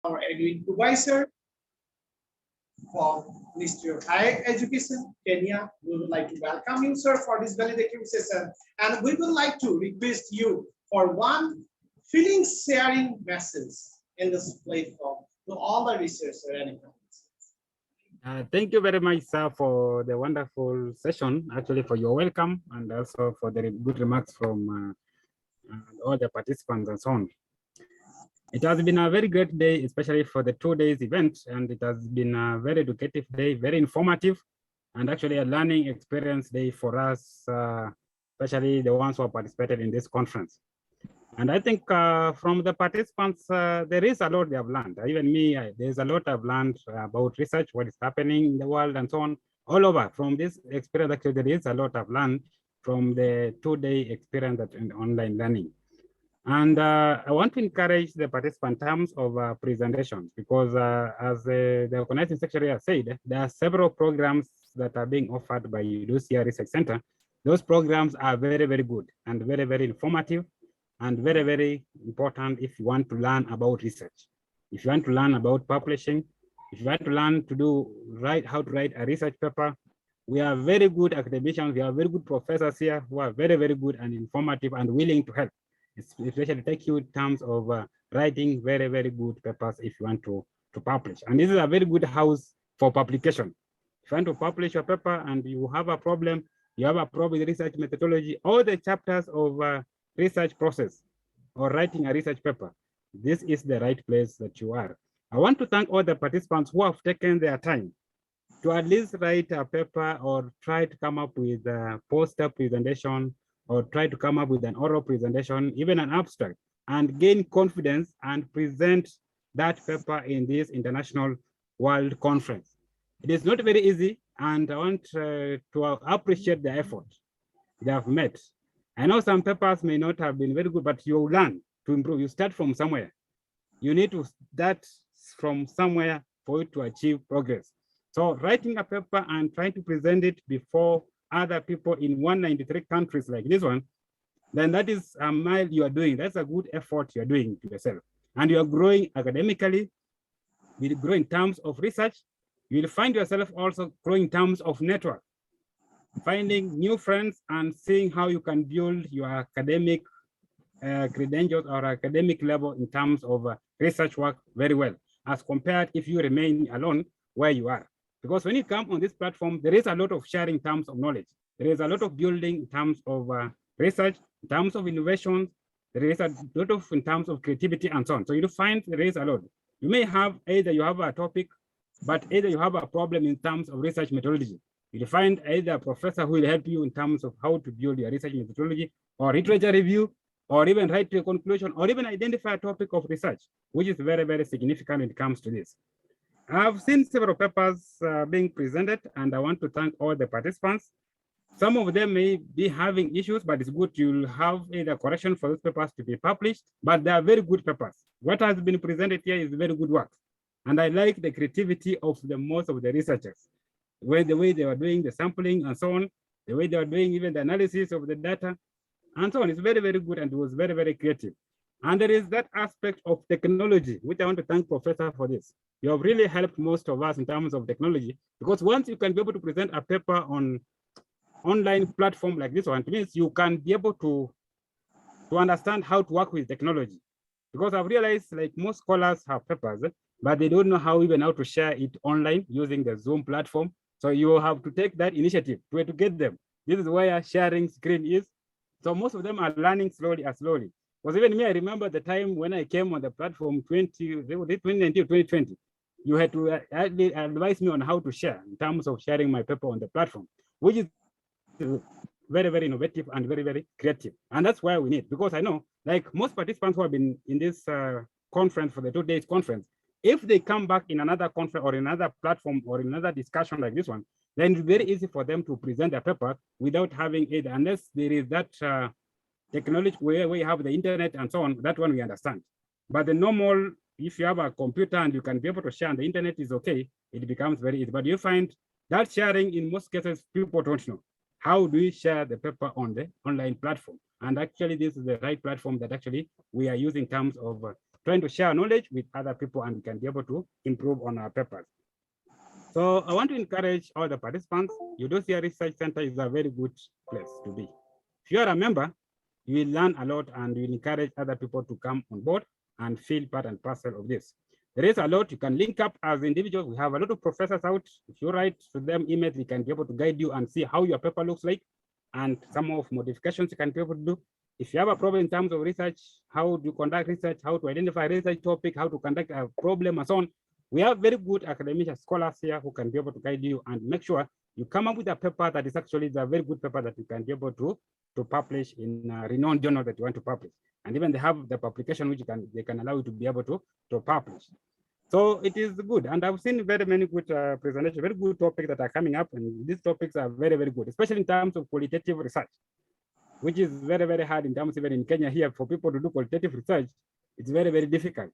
our Edwin Kubaisar from Ministry of Higher Education, Kenya. We would like to welcome you, sir, for this valedictory session. And we would like to request you for one feeling sharing message in this platform to all the researchers and economists. Thank you very much, sir, for the wonderful session, actually for your welcome and also for the good remarks from all the participants and so on. It has been a very great day, especially for the 2 days event, and it has been a very educative day, very informative, and actually a learning experience day for us, especially the ones who have participated in this conference. And I think from the participants, there is a lot they have learned. Even me, there's a lot I've learned about research, what is happening in the world and so on, all over. From this experience, actually, there is a lot I've learned from the 2-day experience in online learning. And I want to encourage the participant in terms of presentations, because as the organizing secretary has said, there are several programs that are being offered by Eudosia Research Center. Those programs are very, very good and very, very informative and very, very important if you want to learn about research. If you want to learn about publishing, if you want to learn to how to write a research paper, we are very good academicians, we are very good professors here who are very, very good and informative and willing to help, especially take you in terms of writing very, very good papers if you want to publish. And this is a very good house for publication. If you want to publish a paper and you have a problem, you have a problem with research methodology, all the chapters of research process or writing a research paper, this is the right place that you are. I want to thank all the participants who have taken their time to at least write a paper or try to come up with a poster presentation or try to come up with an oral presentation, even an abstract, and gain confidence and present that paper in this international world conference. It is not very easy, and I want to appreciate the effort they have made. I know some papers may not have been very good, but you learn to improve. You start from somewhere. You need to start from somewhere for you to achieve progress. So writing a paper and trying to present it before other people in 193 countries like this one, then that is a mile you are doing. That's a good effort you're doing to yourself. And you are growing academically, you grow in terms of research, you will find yourself also growing in terms of network, finding new friends and seeing how you can build your academic credentials or academic level in terms of research work very well, as compared if you remain alone where you are. Because when you come on this platform, there is a lot of sharing in terms of knowledge. There is a lot of building in terms of research, in terms of innovations. There is a lot of in terms of creativity and so on. So you find there is a lot. You may have either you have a topic, but either you have a problem in terms of research methodology. You'll find either a professor who will help you in terms of how to build your research methodology or literature review, or even write to a conclusion, or even identify a topic of research, which is very, very significant when it comes to this. I've seen several papers being presented, and I want to thank all the participants. Some of them may be having issues, but it's good you'll have either correction for those papers to be published, but they are very good papers. What has been presented here is very good work. And I like the creativity of most of the researchers, the way they were doing the sampling and so on, the way they were doing even the analysis of the data, and so on. It's very, very good, and it was very, very creative. And there is that aspect of technology, which I want to thank Professor for this. You have really helped most of us in terms of technology, because once you can be able to present a paper on online platform like this one, it means you can be able to understand how to work with technology. Because I've realized like most scholars have papers, but they don't know how to share it online using the Zoom platform. So you have to take that initiative to get them. This is where sharing screen is. So most of them are learning slowly. Because even me, I remember the time when I came on the platform 2019, 2020, you had to advise me on how to share in terms of sharing my paper on the platform, which is very, very innovative and very, very creative. And that's why we need, because I know like most participants who have been in this conference for the 2 days conference, if they come back in another conference or another platform or another discussion like this one, then it's very easy for them to present their paper without having it, unless there is that technology where we have the internet and so on. That one we understand. But the normal, if you have a computer and you can be able to share on the internet is okay, it becomes very easy. But you find that sharing in most cases, people don't know. How do we share the paper on the online platform? And actually, this is the right platform that actually we are using in terms of trying to share knowledge with other people, and we can be able to improve on our papers. So I want to encourage all the participants. Eudosia Research Center is a very good place to be. If you are a member, you will learn a lot and you will encourage other people to come on board and feel part and parcel of this. There is a lot you can link up as individuals. We have a lot of professors out. If you write to them emails, we can be able to guide you and see how your paper looks like and some of modifications you can be able to do. If you have a problem in terms of research, how do you conduct research, how to identify research topic, how to conduct a problem and so on. We have very good academic scholars here who can be able to guide you and make sure you come up with a paper that is actually a very good paper that you can be able to publish in a renowned journal that you want to publish. And even they have the publication which they can allow you to be able to publish. So it is good. And I've seen very many good presentations, very good topics that are coming up. And these topics are very, very good, especially in terms of qualitative research, which is very, very hard in terms, even in Kenya here, for people to do qualitative research. It's very, very difficult.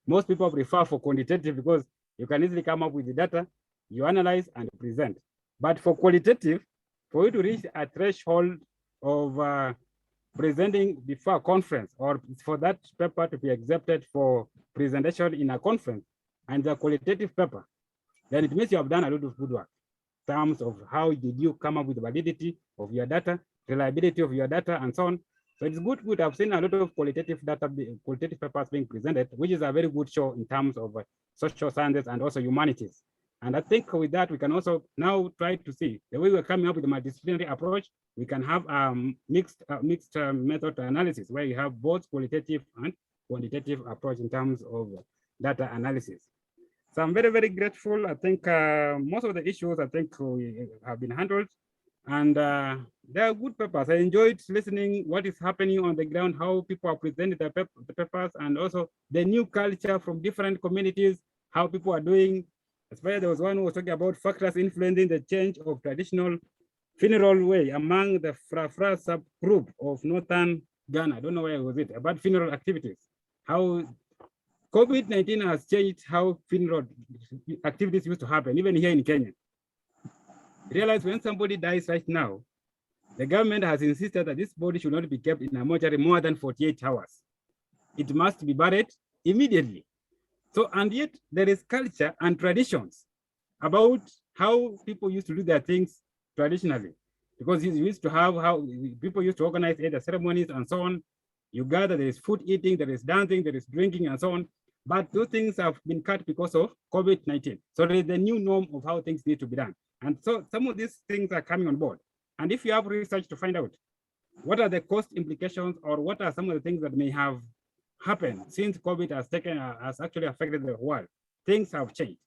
Most people prefer for quantitative because you can easily come up with the data, you analyze and present. But for qualitative, for you to reach a threshold of presenting before a conference, or for that paper to be accepted for presentation in a conference, and the qualitative paper, then it means you have done a lot of good work in terms of how did you come up with the validity of your data, reliability of your data, and so on. So it's good. I've seen a lot of qualitative papers being presented, which is a very good show in terms of social sciences and also humanities. And I think with that, we can also now try to see the way we're coming up with a multidisciplinary approach. We can have mixed method analysis where you have both qualitative and quantitative approach in terms of data analysis. So I'm very, very grateful. I think most of the issues I think we have been handled, and they are good papers. I enjoyed listening what is happening on the ground, how people are presenting the papers, and also the new culture from different communities, how people are doing. Especially there was one who was talking about factors influencing the change of traditional funeral way among the Fra subgroup of Northern Ghana. I don't know where was it, about funeral activities. How COVID-19 has changed how funeral activities used to happen, even here in Kenya. Realize when somebody dies right now, the government has insisted that this body should not be kept in a mortuary more than 48 hours. It must be buried immediately. So, and yet there is culture and traditions about how people used to do their things traditionally, because you used to have how people used to organize either ceremonies and so on. You gather, there is food eating, there is dancing, there is drinking and so on. But those things have been cut because of COVID-19. So there is the new norm of how things need to be done. And so some of these things are coming on board. And if you have research to find out what are the cost implications or what are some of the things that may have happened since COVID has actually affected the world, things have changed.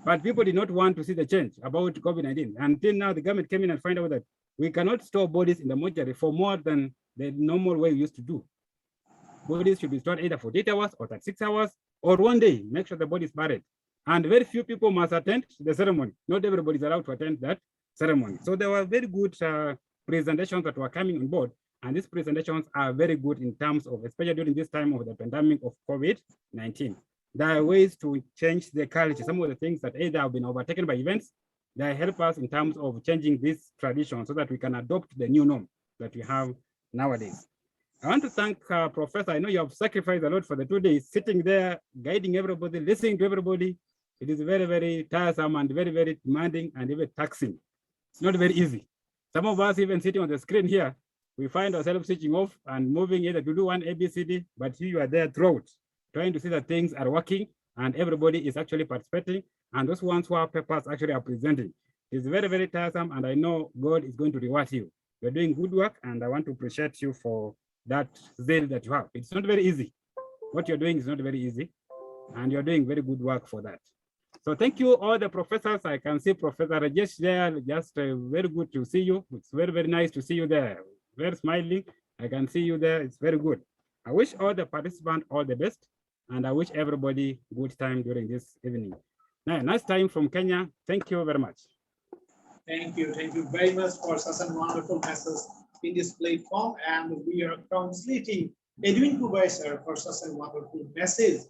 But people did not want to see the change about COVID-19. Until now, the government came in and find out that we cannot store bodies in the mortuary for more than the normal way we used to do. Bodies should be stored either for 8 hours or 36 hours or one day, make sure the body is buried. And very few people must attend the ceremony. Not everybody is allowed to attend that ceremony. So there were very good presentations that were coming on board. And these presentations are very good in terms of, especially during this time of the pandemic of COVID-19. There are ways to change the culture. Some of the things that either have been overtaken by events, they help us in terms of changing this tradition so that we can adopt the new norm that we have nowadays. I want to thank Professor. I know you have sacrificed a lot for the 2 days, sitting there, guiding everybody, listening to everybody. It is very, very tiresome and very, very demanding and even taxing. It's not very easy. Some of us even sitting on the screen here, we find ourselves switching off and moving either to do one ABCD, but you are there throughout, trying to see that things are working and everybody is actually participating. And those ones who have papers actually are presenting. It's very, very tiresome, and I know God is going to reward you. You're doing good work, and I want to appreciate you for that zeal that you have. It's not very easy. What you're doing is not very easy, and you're doing very good work for that. So thank you, all the professors. I can see Professor Rajesh there, just very good to see you. It's very, very nice to see you there. Very smiling. I can see you there. It's very good. I wish all the participants all the best, and I wish everybody good time during this evening. Now, nice time from Kenya. Thank you very much. Thank you very much for such a wonderful message in this platform, and we are congratulating Edwin Kubai sir for such a wonderful message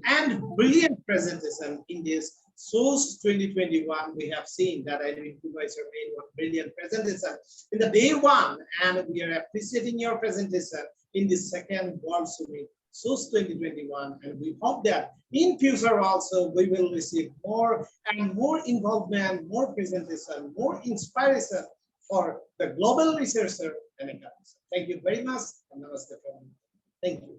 and brilliant presentation in this SOAS 2021. We have seen that Edwin Kubai sir made one brilliant presentation in the day one, and we are appreciating your presentation in the second World Summit. SOS 2021, and we hope that in future also we will receive more and more involvement, more presentation, more inspiration for the global researcher and academics. Thank you very much, and namaste. Thank you.